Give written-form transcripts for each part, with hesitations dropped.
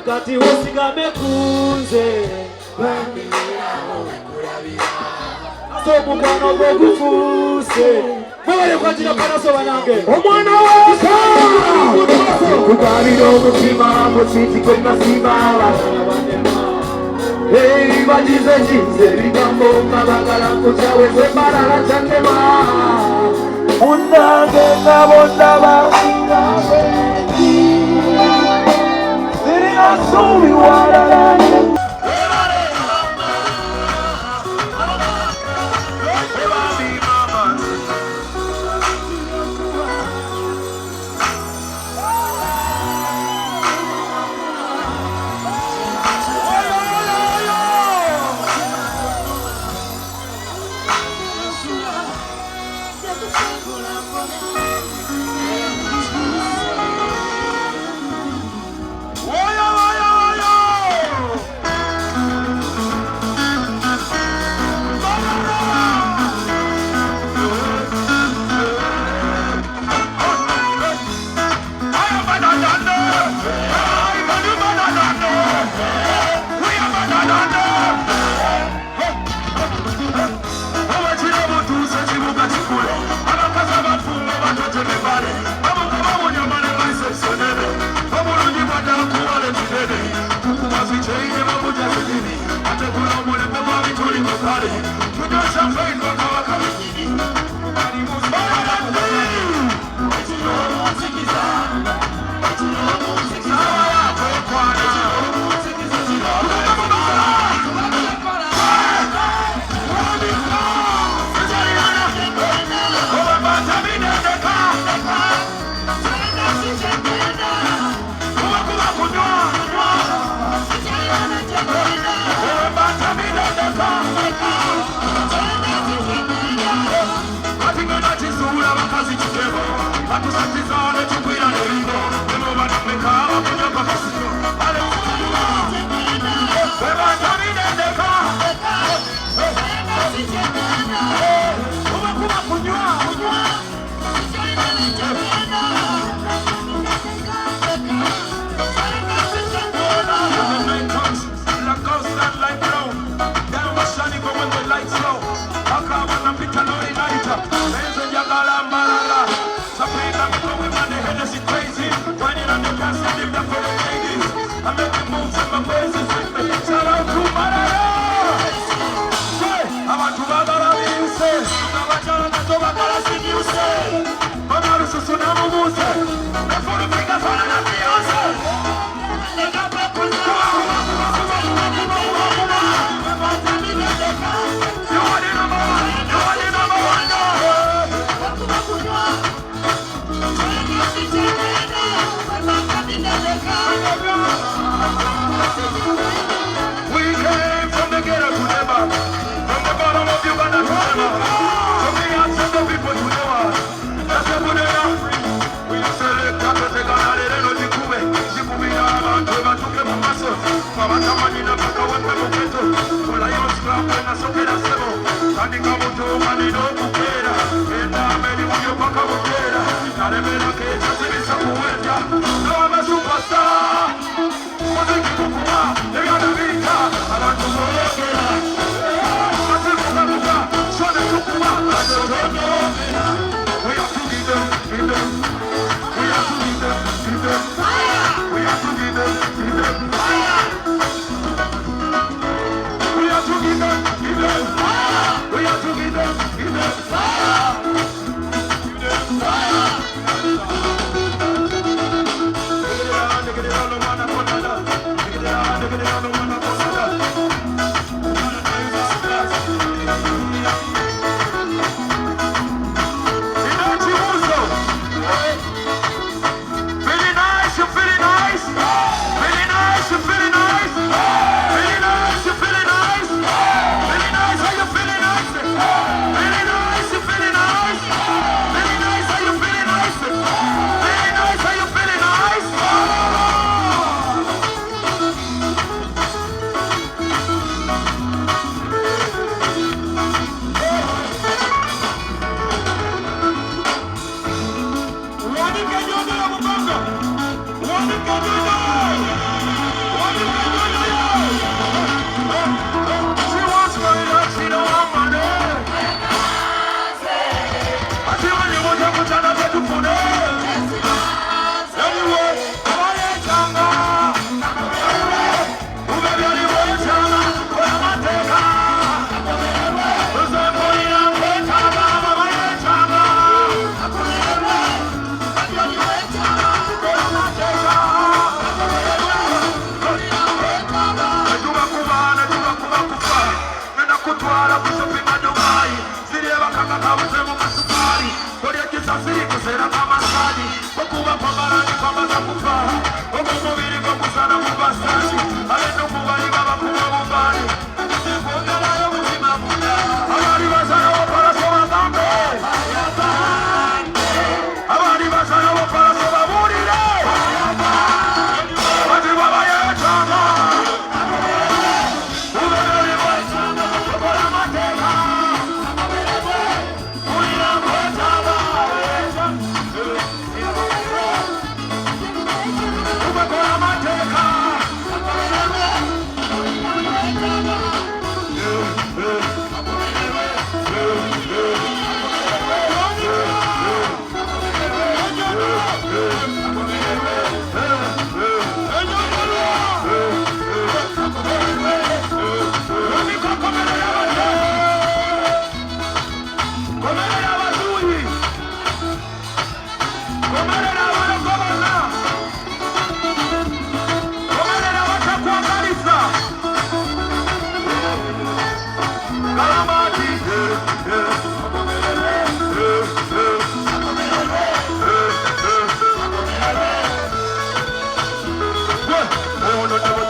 Ikati usigame kunze Asobukano bwegufuse Mwere kwa jina panaso wanange Omwana wasa Kugarira umutima Muchiti kwe masima Hey bajize jize Bigambo mabagala Kuchawe kwe marara chandema Unage nabonda basina So we want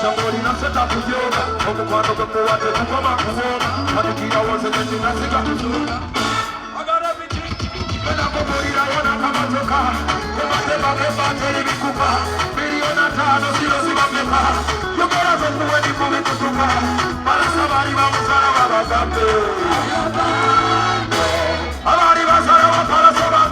Somebody not set up with yoga. Come on, come on, come on, come on. And the kid I was a legend, I think I got everything. When I go for it, I wanna come out to car. Come on, come on, come on, tell me Kupa. Million and no zero, zero, zero. You gotta go to any moment to Kupa. Para somebody, vamos a la bagante. Abari basara wa para somebody.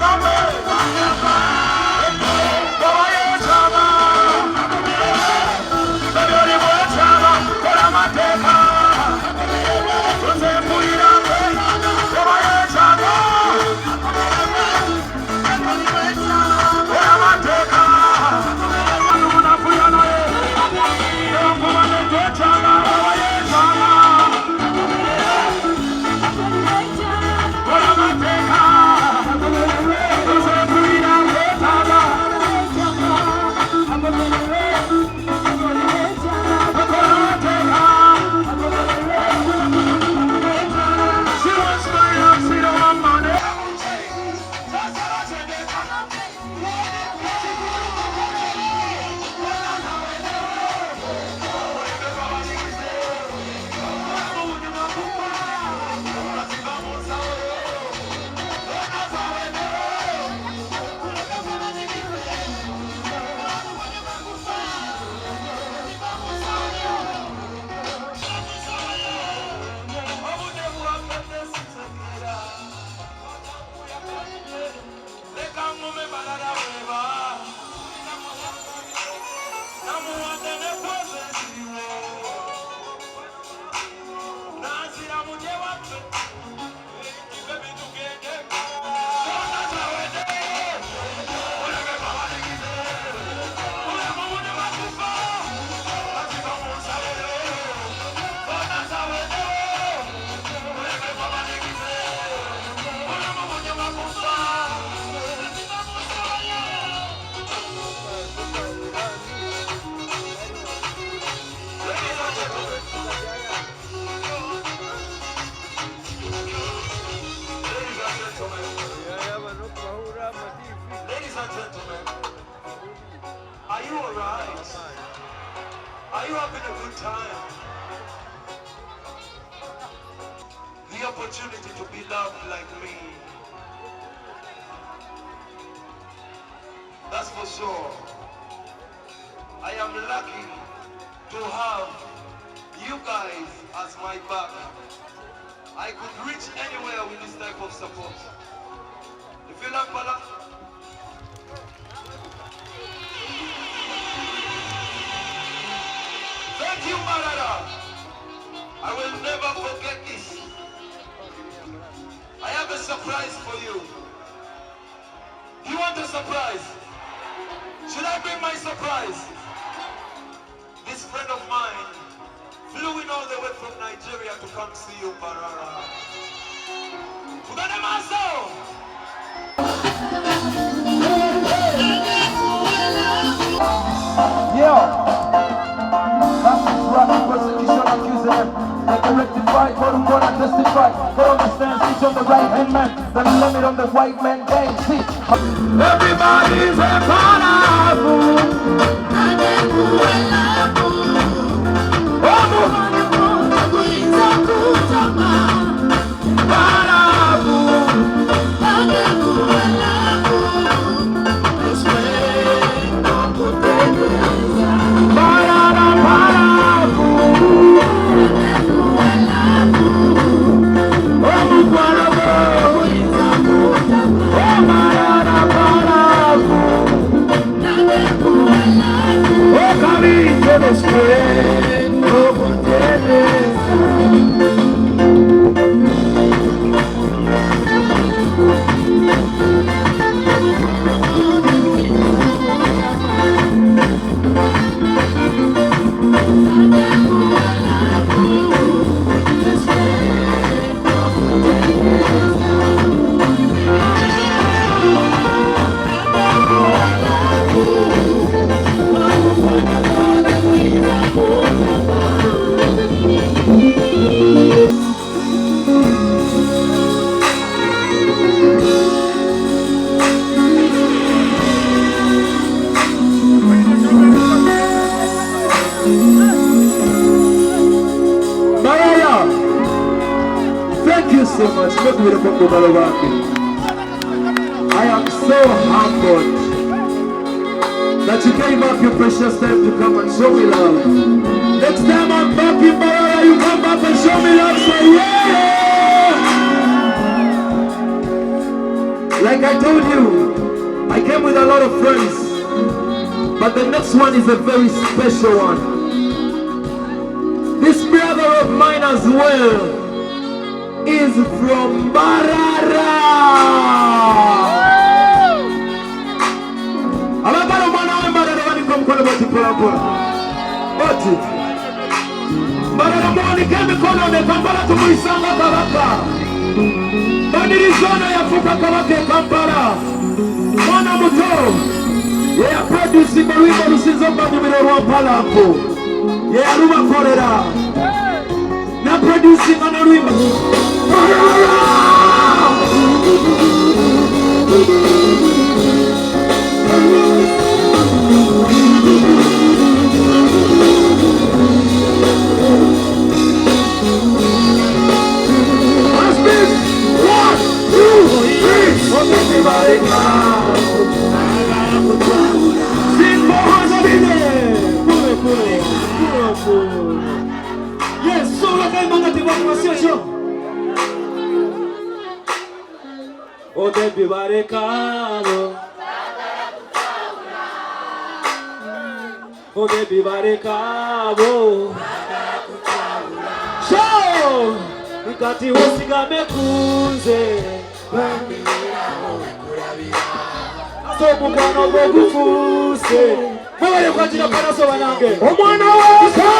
Are you having a good time? The opportunity to be loved like me. That's for sure. I am lucky to have you guys as my back. I could reach anywhere with this type of support. You feel like Bala? Thank you, Marada. I will never forget this. I have a surprise for you. You want a surprise? Should I bring my surprise? This friend of mine flew in all the way from Nigeria to come see you, Barara. Yeah. Persecution accusing them. They can rectify, but I'm gonna testify. But understand, speech on the right hand man. Then the limit on the white man gang. See, everybody's a powerful. so much. I am so humbled that you gave up your precious time to come and show me love. Next time I'm back in Barara, you come back and show me love. Say yeah! Like I told you, I came with a lot of friends, but the next one is a very special one. This brother of mine as well is from Barara. Abagalo mwana wa Barara wani kwa mkono bati pola pola. Bati. Barara mwani kemi kono mekambala tumuisanga kabaka. Badirizona ya fuka kabake Kampala. Mwana muto. Ye ya produce kwa lusinzomba numero wa pala hapo. Ye ya luma kolera. Na producing on a river. Yes, so la calle manda te va a yo. O de bibarecado. O de bibarecado. Show! Ikati wosiga mekunze. Aso mukano bogufuse. Mwaye kwa jina panaso wanange. Omwana waka!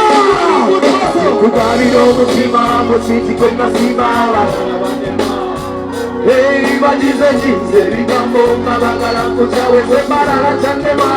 Kugariro mutima muchiti kwenda sibala. Hey, bajize jize rigambo mabagala kuchawe separara chandema.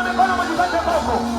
Mikono mjipate Mungu.